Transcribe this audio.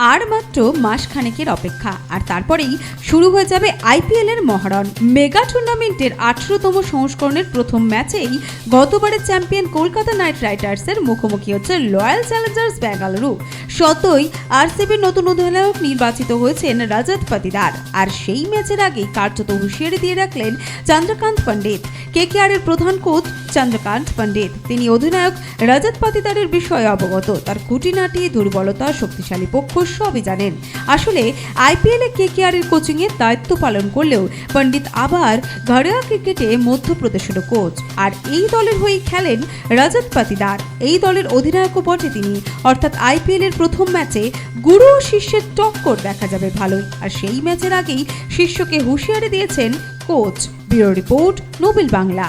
আর মাত্র মাসখানেকের অপেক্ষা আর তারপরেই শুরু হয়ে যাবে আইপিএল এর মহরণ। মেগা টুর্নামেন্টের 18তম সংস্করণের প্রথম ম্যাচেই গতবারের চ্যাম্পিয়ন কলকাতা নাইট রাইডার্সের মুখোমুখি হচ্ছে রয়্যাল চ্যালেঞ্জার্স বেঙ্গালুরু। সদ্যই আরসিবির নতুন অধিনায়ক নির্বাচিত হয়েছেন রজত পাতিদার, আর সেই ম্যাচের আগেই কার্যত হুঁশিয়ারি দিয়ে রাখলেন চন্দ্রকান্ত পণ্ডিত। কেকেআর এর প্রধান কোচ চন্দ্রকান্ত পণ্ডিত, তিনি অধিনায়ক রজত পাতিদারের বিষয়ে অবগত। তার খুঁটিনাটি, দুর্বলতা, শক্তিশালী পক্ষ সবই জানেন। আসলে আইপিএল এ কেকেআর এর কোচিং এর দায়িত্ব পালন করলেও পণ্ডিত আবার ঘরোয়া ক্রিকেটে মধ্যপ্রদেশের কোচ, আর এই দলের হয়েই খেলেন রজত পাতিদার। এই দলের অধিনায়কও বটে তিনি, অর্থাৎ আইপিএল এর প্রথম ম্যাচে গুরু ও শিষ্যের টক্কর দেখা যাবে ভালোই। আর সেই ম্যাচের আগেই শিষ্যকে হুঁশিয়ারি দিয়েছেন coach. Bureau report, Nobel Bangla.